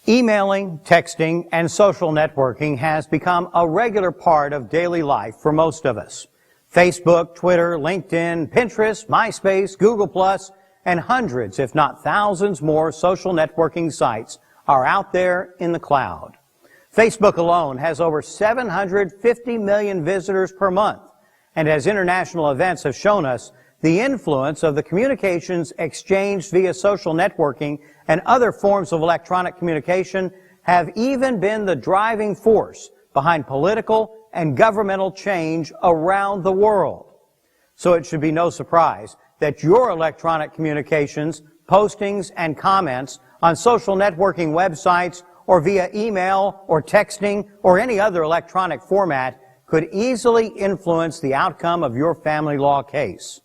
Emailing, texting, and social networking has become a regular part of daily life for most of us. Facebook, Twitter, LinkedIn, Pinterest, MySpace, Google+, and hundreds, if not thousands more social networking sites are out there in the cloud. Facebook alone has over 750 million visitors per month, and as international events have shown us, the influence of the communications exchanged via social networking and other forms of electronic communication have even been the driving force behind political and governmental change around the world. So it should be no surprise that your electronic communications, postings, and comments on social networking websites or via email or texting or any other electronic format could easily influence the outcome of your family law case.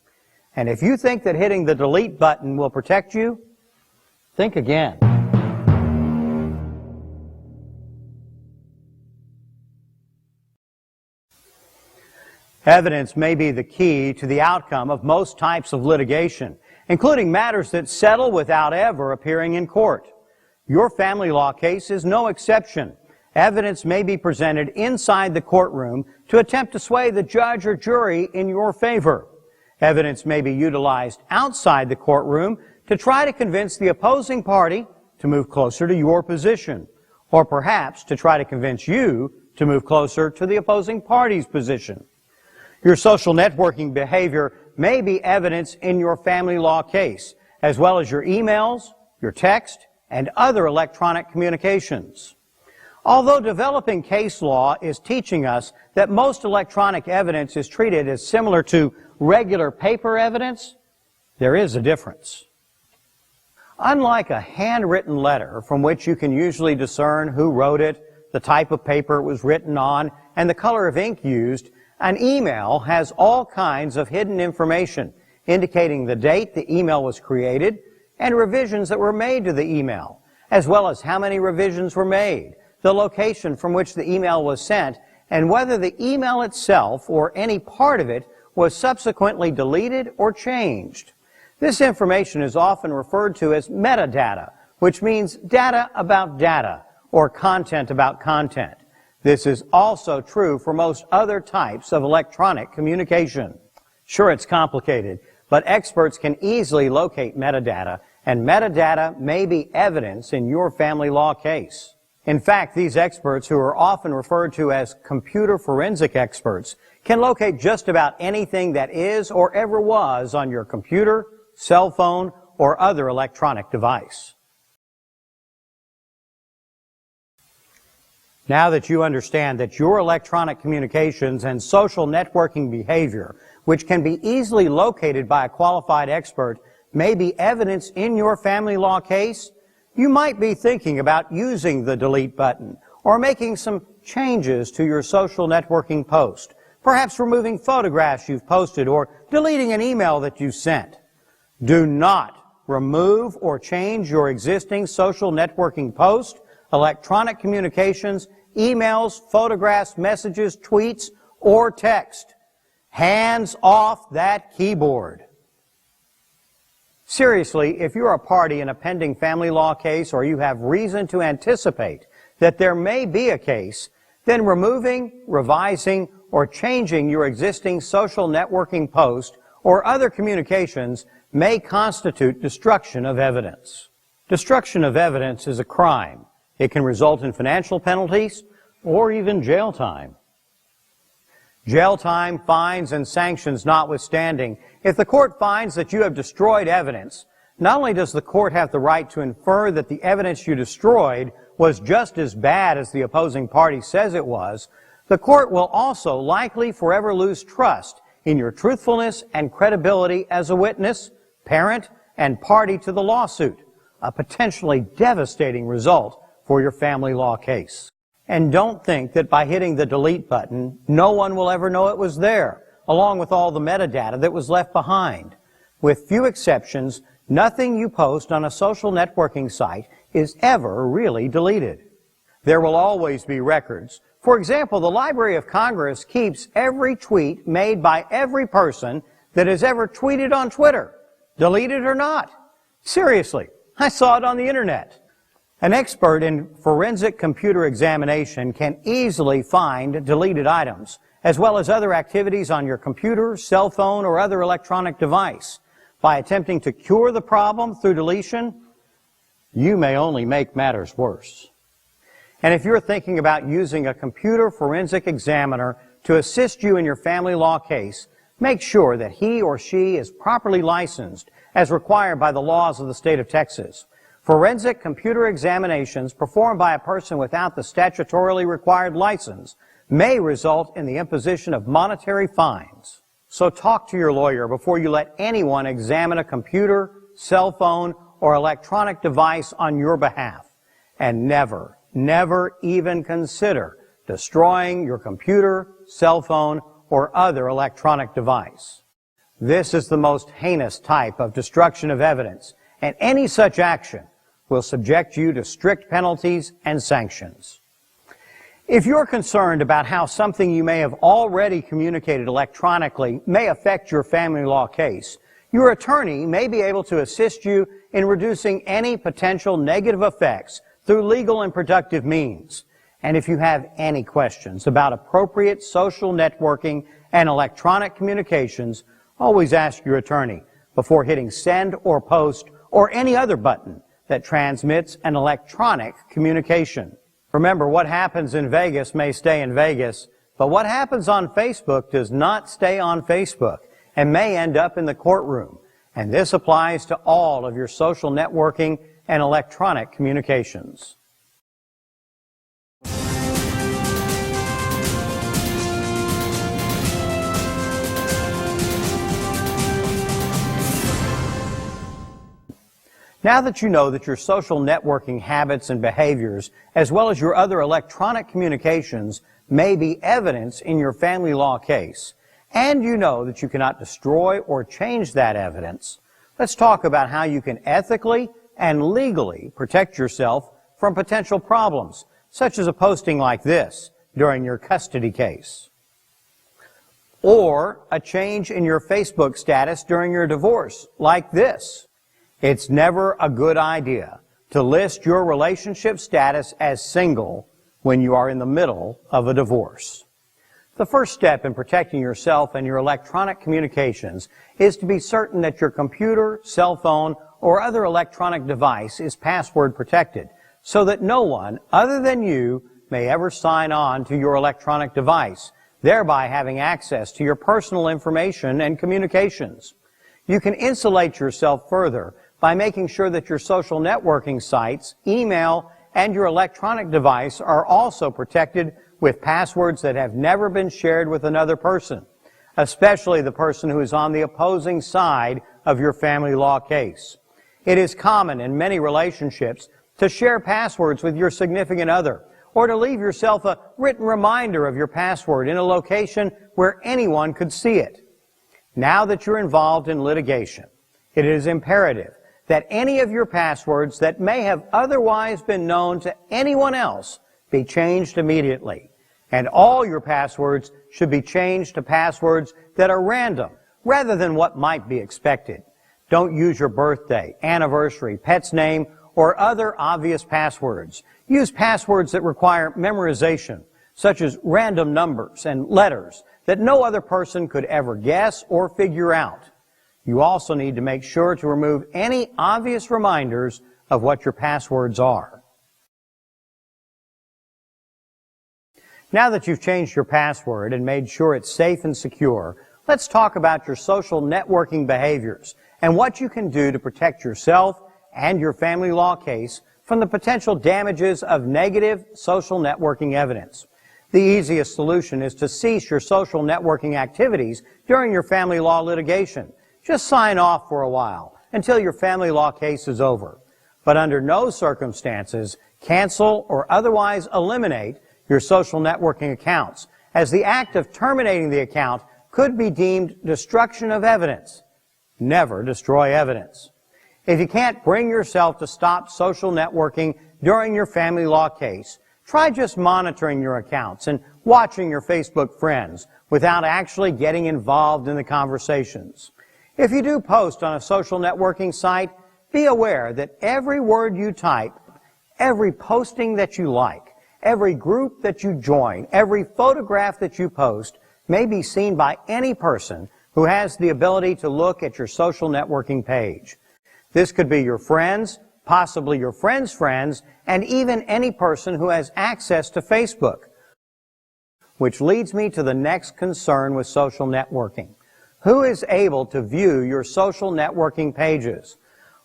And if you think that hitting the delete button will protect you, think again. Evidence may be the key to the outcome of most types of litigation, including matters that settle without ever appearing in court. Your family law case is no exception. Evidence may be presented inside the courtroom to attempt to sway the judge or jury in your favor. Evidence may be utilized outside the courtroom to try to convince the opposing party to move closer to your position, or perhaps to try to convince you to move closer to the opposing party's position. Your social networking behavior may be evidence in your family law case, as well as your emails, your text, and other electronic communications. Although developing case law is teaching us that most electronic evidence is treated as similar to regular paper evidence, there is a difference. Unlike a handwritten letter from which you can usually discern who wrote it, the type of paper it was written on, and the color of ink used, an email has all kinds of hidden information indicating the date the email was created and revisions that were made to the email, as well as how many revisions were made, the location from which the email was sent, and whether the email itself or any part of it was subsequently deleted or changed. This information is often referred to as metadata, which means data about data, or content about content. This is also true for most other types of electronic communication. Sure, it's complicated, but experts can easily locate metadata, and metadata may be evidence in your family law case. In fact, these experts, who are often referred to as computer forensic experts, can locate just about anything that is or ever was on your computer, cell phone, or other electronic device. Now that you understand that your electronic communications and social networking behavior, which can be easily located by a qualified expert, may be evidence in your family law case, you might be thinking about using the delete button or making some changes to your social networking post, perhaps removing photographs you've posted or deleting an email that you sent. Do not remove or change your existing social networking post, electronic communications, emails, photographs, messages, tweets, or text. Hands off that keyboard. Seriously, if you're a party in a pending family law case or you have reason to anticipate that there may be a case, then removing, revising, or changing your existing social networking post or other communications may constitute destruction of evidence. Destruction of evidence is a crime. It can result in financial penalties or even jail time. Jail time, fines, and sanctions notwithstanding, if the court finds that you have destroyed evidence, not only does the court have the right to infer that the evidence you destroyed was just as bad as the opposing party says it was, the court will also likely forever lose trust in your truthfulness and credibility as a witness, parent, and party to the lawsuit, a potentially devastating result for your family law case. And don't think that by hitting the delete button, no one will ever know it was there, along with all the metadata that was left behind. With few exceptions, nothing you post on a social networking site is ever really deleted. There will always be records. For example, the Library of Congress keeps every tweet made by every person that has ever tweeted on Twitter, deleted or not. Seriously, I saw it on the internet. An expert in forensic computer examination can easily find deleted items, as well as other activities on your computer, cell phone, or other electronic device. By attempting to cure the problem through deletion, you may only make matters worse. And if you're thinking about using a computer forensic examiner to assist you in your family law case, make sure that he or she is properly licensed as required by the laws of the state of Texas. Forensic computer examinations performed by a person without the statutorily required license may result in the imposition of monetary fines. So talk to your lawyer before you let anyone examine a computer, cell phone, or electronic device on your behalf. And never even consider destroying your computer, cell phone, or other electronic device. This is the most heinous type of destruction of evidence, and any such action will subject you to strict penalties and sanctions. If you're concerned about how something you may have already communicated electronically may affect your family law case, your attorney may be able to assist you in reducing any potential negative effects through legal and productive means. And if you have any questions about appropriate social networking and electronic communications, always ask your attorney before hitting send or post or any other button that transmits an electronic communication. Remember, what happens in Vegas may stay in Vegas, but what happens on Facebook does not stay on Facebook and may end up in the courtroom. And this applies to all of your social networking and electronic communications. Now that you know that your social networking habits and behaviors, as well as your other electronic communications, may be evidence in your family law case, and you know that you cannot destroy or change that evidence, let's talk about how you can ethically and legally protect yourself from potential problems, such as a posting like this during your custody case, or a change in your Facebook status during your divorce, like this. It's never a good idea to list your relationship status as single when you are in the middle of a divorce. The first step in protecting yourself and your electronic communications is to be certain that your computer, cell phone, or other electronic device is password protected, so that no one other than you may ever sign on to your electronic device, thereby having access to your personal information and communications. You can insulate yourself further by making sure that your social networking sites, email, and your electronic device are also protected with passwords that have never been shared with another person, especially the person who is on the opposing side of your family law case. It is common in many relationships to share passwords with your significant other, or to leave yourself a written reminder of your password in a location where anyone could see it. Now that you're involved in litigation, it is imperative that any of your passwords that may have otherwise been known to anyone else be changed immediately. And all your passwords should be changed to passwords that are random, rather than what might be expected. Don't use your birthday, anniversary, pet's name, or other obvious passwords. Use passwords that require memorization, such as random numbers and letters that no other person could ever guess or figure out. You also need to make sure to remove any obvious reminders of what your passwords are. Now that you've changed your password and made sure it's safe and secure, let's talk about your social networking behaviors and what you can do to protect yourself and your family law case from the potential damages of negative social networking evidence. The easiest solution is to cease your social networking activities during your family law litigation. Just sign off for a while until your family law case is over. But under no circumstances cancel or otherwise eliminate your social networking accounts, as the act of terminating the account could be deemed destruction of evidence. Never destroy evidence. If you can't bring yourself to stop social networking during your family law case, try just monitoring your accounts and watching your Facebook friends without actually getting involved in the conversations. If you do post on a social networking site, be aware that every word you type, Every posting that you like, every group that you join, every photograph that you post may be seen by any person who has the ability to look at your social networking page. This could be your friends, possibly your friends' friends, and even any person who has access to Facebook. Which leads me to the next concern with social networking. Who is able to view your social networking pages?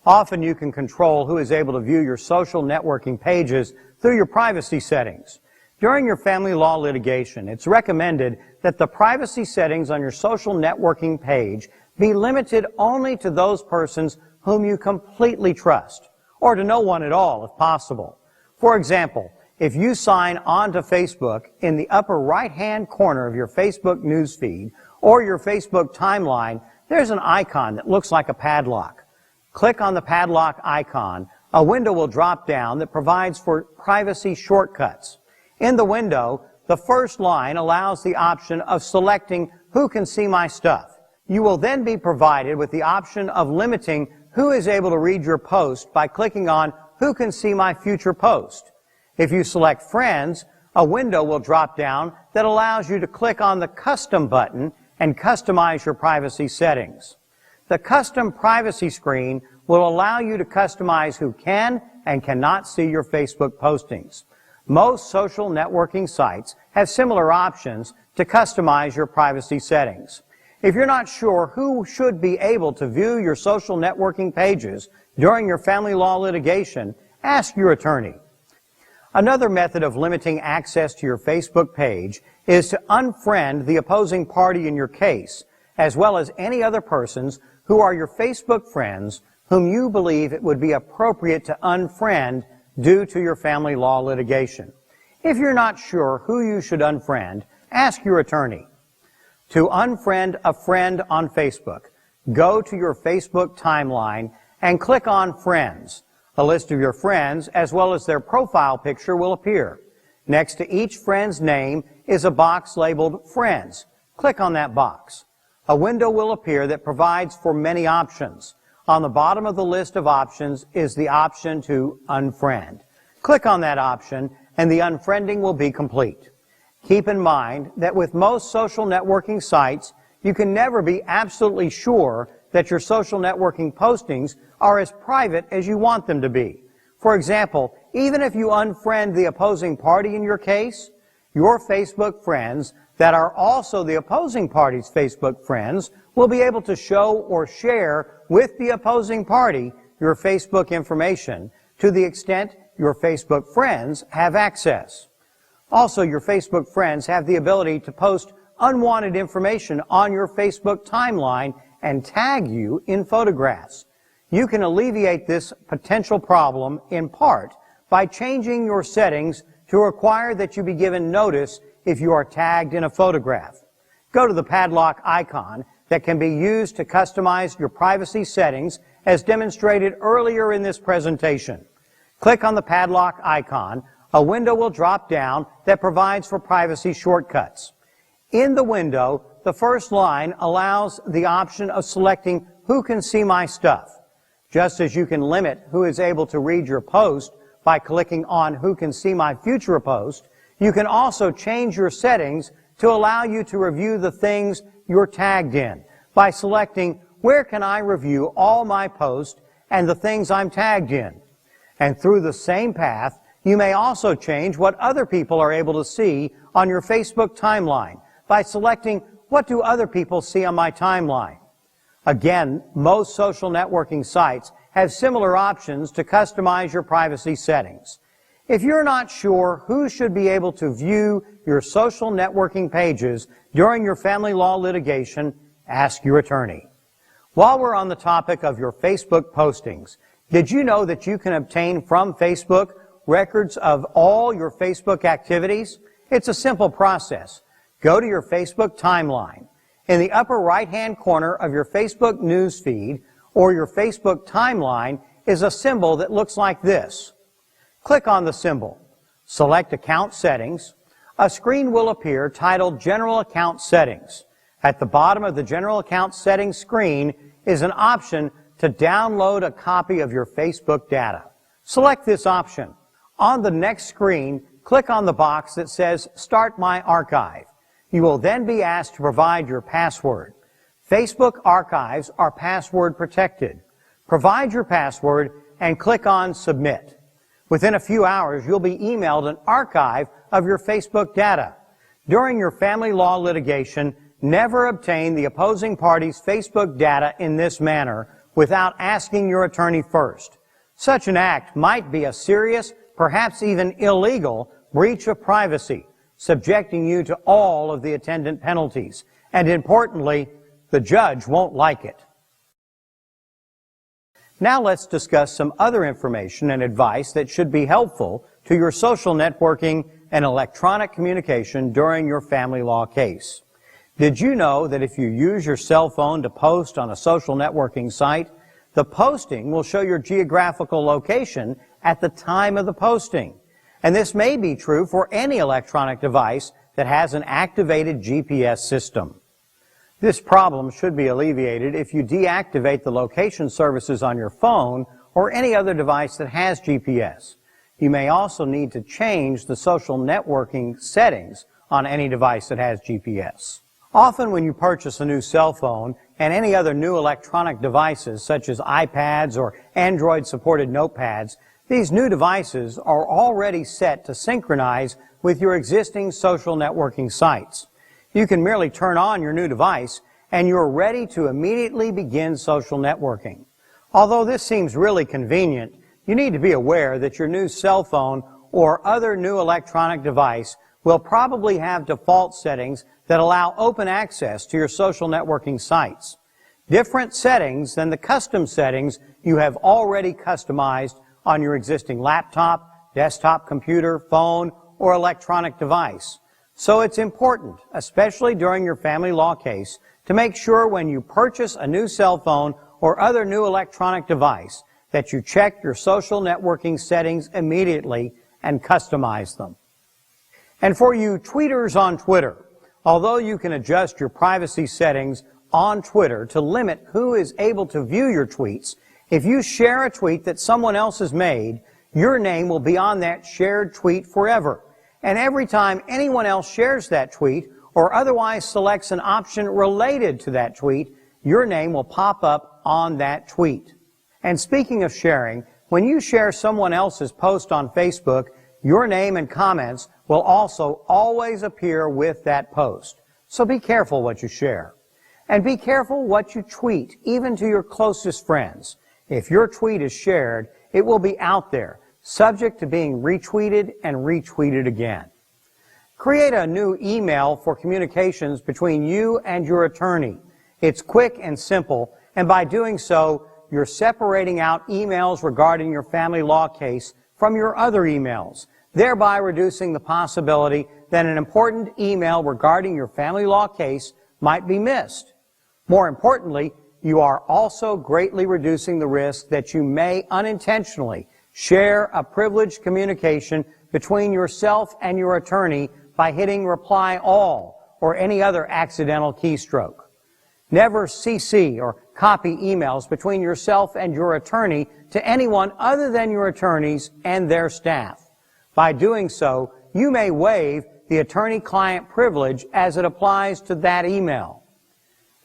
Often you can control who is able to view your social networking pages through your privacy settings. During your family law litigation, it's recommended that the privacy settings on your social networking page be limited only to those persons whom you completely trust, or to no one at all if possible. For example, if you sign on to Facebook, in the upper right-hand corner of your Facebook newsfeed or your Facebook timeline, there's an icon that looks like a padlock. Click on the padlock icon. A window will drop down that provides for privacy shortcuts. In the window, the first line allows the option of selecting who can see my stuff. You will then be provided with the option of limiting who is able to read your post by clicking on who can see my future post. If you select Friends, a window will drop down that allows you to click on the Custom button and customize your privacy settings. The Custom Privacy screen will allow you to customize who can and cannot see your Facebook postings. Most social networking sites have similar options to customize your privacy settings. If you're not sure who should be able to view your social networking pages during your family law litigation, ask your attorney. Another method of limiting access to your Facebook page is to unfriend the opposing party in your case, as well as any other persons who are your Facebook friends whom you believe it would be appropriate to unfriend due to your family law litigation. If you're not sure who you should unfriend, ask your attorney. To unfriend a friend on Facebook, go to your Facebook timeline and click on Friends. A list of your friends, as well as their profile picture, will appear. Next to each friend's name is a box labeled Friends. Click on that box. A window will appear that provides for many options. On the bottom of the list of options is the option to unfriend. Click on that option and the unfriending will be complete. Keep in mind that with most social networking sites, you can never be absolutely sure that your social networking postings are as private as you want them to be. For example, even if you unfriend the opposing party in your case, your Facebook friends that are also the opposing party's Facebook friends will be able to show or share with the opposing party your Facebook information to the extent your Facebook friends have access. Also, your Facebook friends have the ability to post unwanted information on your Facebook timeline and tag you in photographs. You can alleviate this potential problem in part by changing your settings to require that you be given notice if you are tagged in a photograph. Go to the padlock icon that can be used to customize your privacy settings as demonstrated earlier in this presentation. Click on the padlock icon. A window will drop down that provides for privacy shortcuts. In the window, the first line allows the option of selecting who can see my stuff. Just as you can limit who is able to read your post by clicking on who can see my future post, you can also change your settings to allow you to review the things you're tagged in by selecting where can I review all my posts and the things I'm tagged in. And through the same path, you may also change what other people are able to see on your Facebook timeline by selecting what do other people see on my timeline. Again, most social networking sites have similar options to customize your privacy settings. If you're not sure who should be able to view your social networking pages during your family law litigation, ask your attorney. While we're on the topic of your Facebook postings, did you know that you can obtain from Facebook records of all your Facebook activities? It's a simple process. Go to your Facebook timeline. In the upper right-hand corner of your Facebook news feed or your Facebook timeline is a symbol that looks like this. Click on the symbol. Select Account Settings. A screen will appear titled General Account Settings. At the bottom of the General Account Settings screen is an option to download a copy of your Facebook data. Select this option. On the next screen, click on the box that says Start My Archive. You will then be asked to provide your password. Facebook archives are password protected. Provide your password and click on Submit. Within a few hours, you'll be emailed an archive of your Facebook data. During your family law litigation, never obtain the opposing party's Facebook data in this manner without asking your attorney first. Such an act might be a serious, perhaps even illegal, breach of privacy, subjecting you to all of the attendant penalties. And importantly, the judge won't like it. Now let's discuss some other information and advice that should be helpful to your social networking and electronic communication during your family law case. Did you know that if you use your cell phone to post on a social networking site, the posting will show your geographical location at the time of the posting? And this may be true for any electronic device that has an activated GPS system. This problem should be alleviated if you deactivate the location services on your phone or any other device that has GPS. You may also need to change the social networking settings on any device that has GPS. Often when you purchase a new cell phone and any other new electronic devices such as iPads or Android-supported notepads, these new devices are already set to synchronize with your existing social networking sites. You can merely turn on your new device and you're ready to immediately begin social networking. Although this seems really convenient, you need to be aware that your new cell phone or other new electronic device will probably have default settings that allow open access to your social networking sites. Different settings than the custom settings you have already customized on your existing laptop, desktop computer, phone, or electronic device. So it's important, especially during your family law case, to make sure when you purchase a new cell phone or other new electronic device that you check your social networking settings immediately and customize them. And for you tweeters on Twitter, although you can adjust your privacy settings on Twitter to limit who is able to view your tweets, if you share a tweet that someone else has made, your name will be on that shared tweet forever. And every time anyone else shares that tweet or otherwise selects an option related to that tweet, your name will pop up on that tweet. And speaking of sharing, when you share someone else's post on Facebook, your name and comments will also always appear with that post. So be careful what you share. And be careful what you tweet, even to your closest friends. If your tweet is shared, it will be out there, subject to being retweeted and retweeted again. Create a new email for communications between you and your attorney. It's quick and simple, and by doing so, you're separating out emails regarding your family law case from your other emails, thereby reducing the possibility that an important email regarding your family law case might be missed. More importantly, you are also greatly reducing the risk that you may unintentionally share a privileged communication between yourself and your attorney by hitting Reply All or any other accidental keystroke. Never CC or copy emails between yourself and your attorney to anyone other than your attorneys and their staff. By doing so, you may waive the attorney-client privilege as it applies to that email.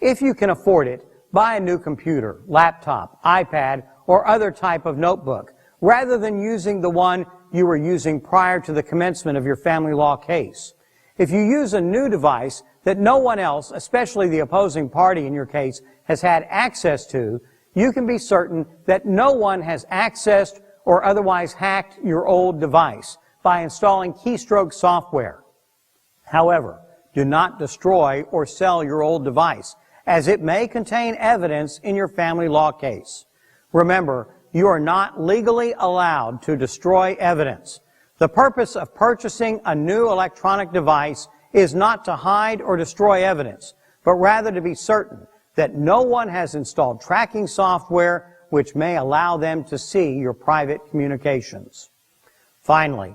If you can afford it, buy a new computer, laptop, iPad, or other type of notebook, rather than using the one you were using prior to the commencement of your family law case. If you use a new device that no one else, especially the opposing party in your case, has had access to, you can be certain that no one has accessed or otherwise hacked your old device by installing keystroke software. However, do not destroy or sell your old device, as it may contain evidence in your family law case. Remember, you are not legally allowed to destroy evidence. The purpose of purchasing a new electronic device is not to hide or destroy evidence, but rather to be certain that no one has installed tracking software which may allow them to see your private communications. Finally,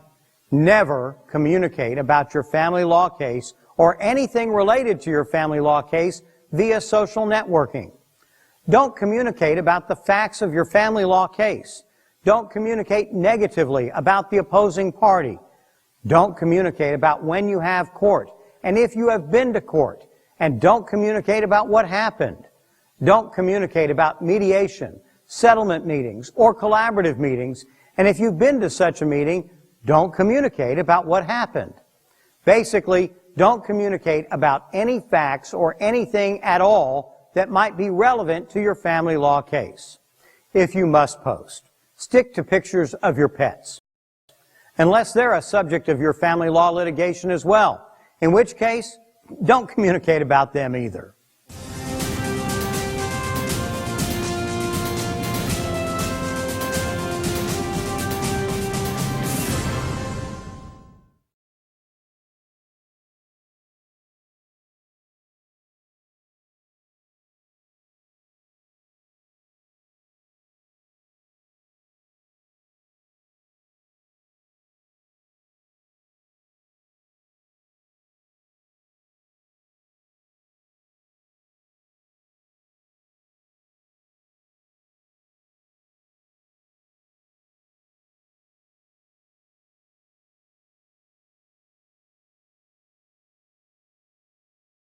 never communicate about your family law case or anything related to your family law case via social networking. Don't communicate about the facts of your family law case. Don't communicate negatively about the opposing party. Don't communicate about when you have court and if you have been to court. And don't communicate about what happened. Don't communicate about mediation, settlement meetings, or collaborative meetings. And if you've been to such a meeting, don't communicate about what happened. Basically, don't communicate about any facts or anything at all that might be relevant to your family law case. If you must post, stick to pictures of your pets, unless they're a subject of your family law litigation as well, in which case, don't communicate about them either.